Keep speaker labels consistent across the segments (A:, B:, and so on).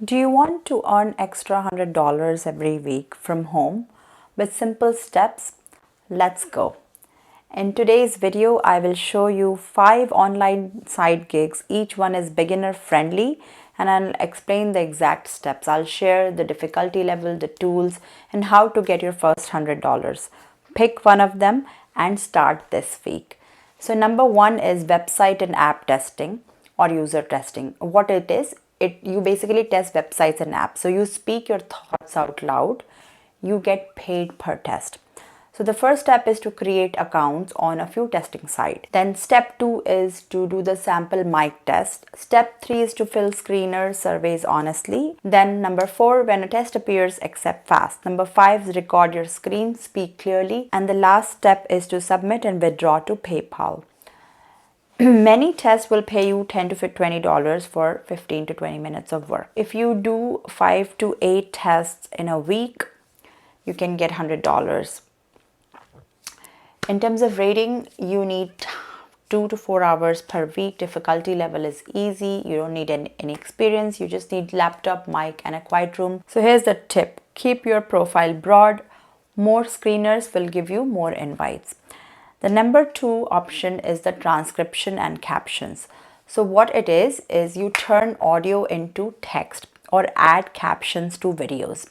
A: Do you want to earn extra $100 every week from home with simple steps? Let's go. In today's video, I will show you 5 online side gigs. Each one is beginner friendly and I'll explain the exact steps. I'll share the difficulty level, the tools, and how to get your first $100. Pick one of them and start this week. So number one is website and app testing or user testing. What it is, you basically test websites and apps. So you speak your thoughts out loud. You get paid per test. So the first step is to create accounts on a few testing sites. Then step 2 is to do the sample mic test. Step 3 is to fill screener surveys honestly. Then number 4, when a test appears, accept fast. Number 5 is record your screen, speak clearly. And the last step is to submit and withdraw to PayPal. Many tests will pay you $10 to $20 for 15 to 20 minutes of work. If you do 5 to 8 tests in a week, you can get $100. In terms of rating, you need 2 to 4 hours per week. Difficulty level is easy. You don't need any experience. You just need laptop, mic, and a quiet room. So here's the tip. Keep your profile broad. More screeners will give you more invites. The number 2 option is the transcription and captions. So what it is you turn audio into text or add captions to videos.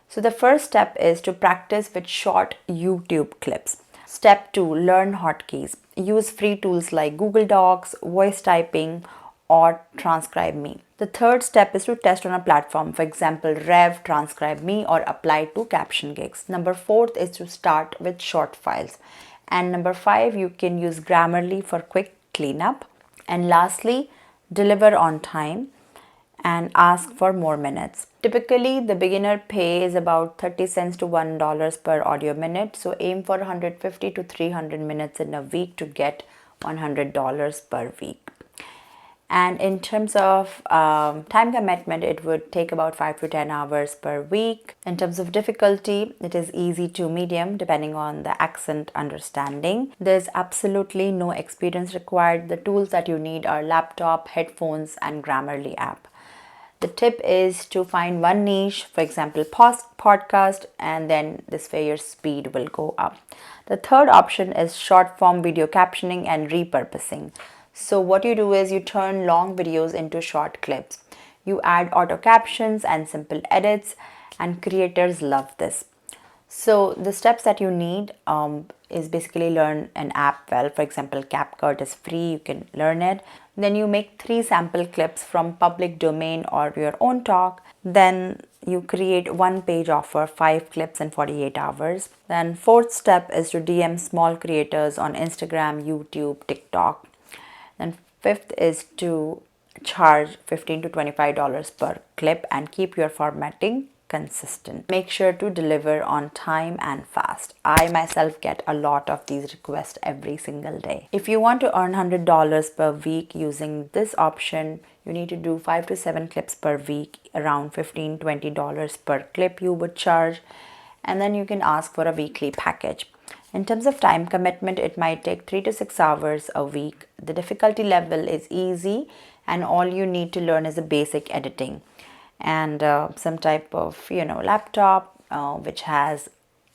A: So the first step is to practice with short YouTube clips. Step 2, learn hotkeys. Use free tools like Google Docs, voice typing, or Transcribe Me. The third step is to test on a platform, for example, Rev, Transcribe Me, or apply to caption gigs. Number 4 is to start with short files. And number 5, you can use Grammarly for quick cleanup. And lastly, deliver on time and ask for more minutes. Typically, the beginner pay is about 30 cents to $1 per audio minute. So aim for 150 to 300 minutes in a week to get $100 per week. And in terms of time commitment, it would take about 5 to 10 hours per week. In terms of difficulty, it is easy to medium depending on the accent understanding. There's absolutely no experience required. The tools that you need are laptop, headphones, and Grammarly app. The tip is to find one niche, for example, podcast, and then this way your speed will go up. The third option is short form video captioning and repurposing. So what you do is you turn long videos into short clips. You add auto captions and simple edits, and creators love this. So the steps that you need is basically learn an app well. For example, CapCut is free, you can learn it. Then you make 3 sample clips from public domain or your own talk. Then you create 1 page offer, 5 clips in 48 hours. Then fourth step is to DM small creators on Instagram, YouTube, TikTok. Then fifth is to charge $15 to $25 per clip and keep your formatting consistent. Make sure to deliver on time and fast. I myself get a lot of these requests every single day. If you want to earn $100 per week using this option, you need to do 5 to 7 clips per week, around $15 to $20 per clip you would charge, and then you can ask for a weekly package. In terms of time commitment, it might take 3 to 6 hours a week. The difficulty level is easy and all you need to learn is a basic editing and some type of laptop which has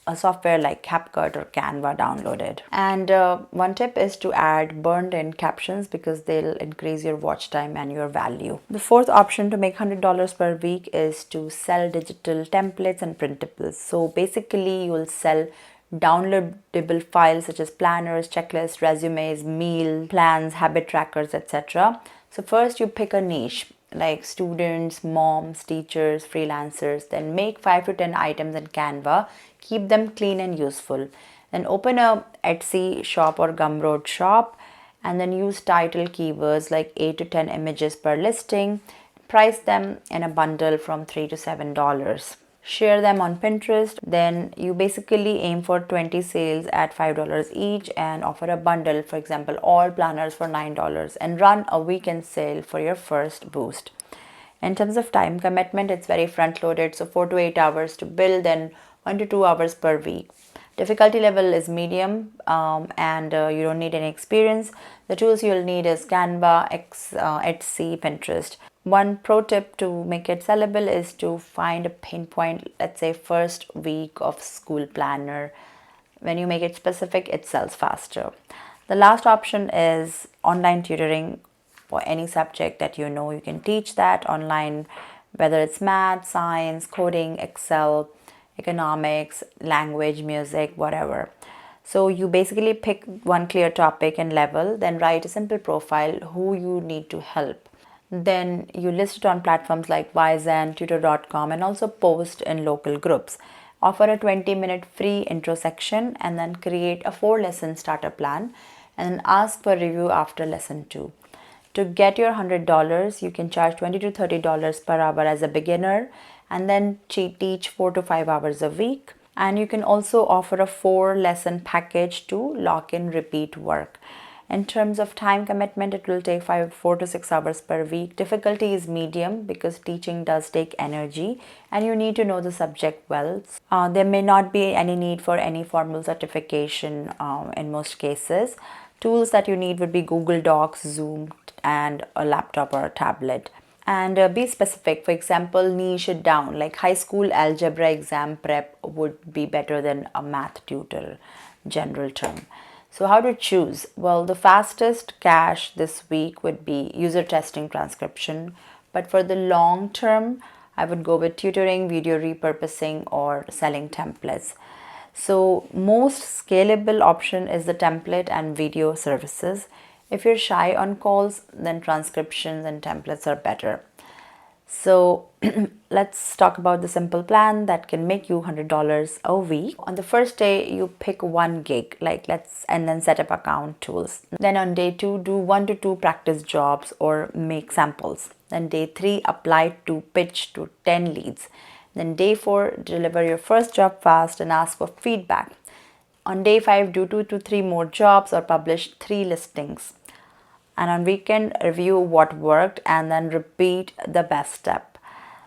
A: a software like CapCut or Canva downloaded. And one tip is to add burned in captions because they'll increase your watch time and your value. The fourth option to make $100 per week is to sell digital templates and printables. So basically you'll sell downloadable files such as planners, checklists, resumes, meal plans, habit trackers, etc. So first you pick a niche like students, moms, teachers, freelancers, then make 5 to 10 items in Canva, keep them clean and useful. Then open a Etsy shop or Gumroad shop and then use title keywords like 8 to 10 images per listing. Price them in a bundle from $3 to $7. Share them on Pinterest. Then you basically aim for 20 sales at $5 each and offer a bundle, for example, all planners for $9 and run a weekend sale for your first boost. In terms of time commitment, it's very front loaded, so 4 to 8 hours to build and 1 to 2 hours per week. Difficulty level is medium and you don't need any experience. The tools you'll need is Canva, Etsy, Pinterest. One pro tip to make it sellable is to find a pinpoint, let's say first week of school planner. When you make it specific, it sells faster. The last option is online tutoring for any subject that you know you can teach that online, whether it's math, science, coding, Excel, economics, language, music, whatever. So you basically pick one clear topic and level, then write a simple profile who you need to help. Then you list it on platforms like Yzen, tutor.com, and also post in local groups. Offer a 20-minute free intro section and then create a 4-lesson starter plan and ask for review after lesson 2. To get your $100, you can charge $20 to $30 per hour as a beginner and then teach 4 to 5 hours a week. And you can also offer a 4-lesson package to lock in repeat work. In terms of time commitment, it will take 4 to 6 hours per week. Difficulty is medium because teaching does take energy and you need to know the subject well. There may not be any need for any formal certification in most cases. Tools that you need would be Google Docs, Zoom, and a laptop or a tablet. And be specific. For example, niche it down, like high school algebra exam prep would be better than a math tutor, general term. So how to choose? Well, the fastest cash this week would be user testing transcription. But for the long term, I would go with tutoring, video repurposing, or selling templates. So most scalable option is the template and video services. If you're shy on calls, then transcriptions and templates are better. So let's talk about the simple plan that can make you $100 a week. On the first day, you pick one gig, and then set up account tools. Then on day 2, do 1 to 2 practice jobs or make samples. Then day 3, apply to pitch to 10 leads. Then day 4, deliver your first job fast and ask for feedback. On day 5, do 2 to 3 more jobs or publish 3 listings. And on weekend, review what worked and then repeat the best step.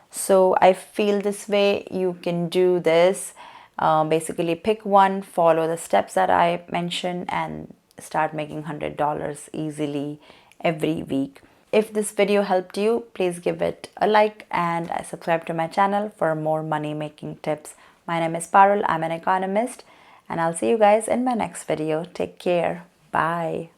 A: So I feel this way you can do this. Basically pick one, follow the steps that I mentioned, and start making $100 easily every week. If this video helped you, please give it a like and subscribe to my channel for more money making tips. My name is Parul, I'm an economist, and I'll see you guys in my next video. Take care. Bye.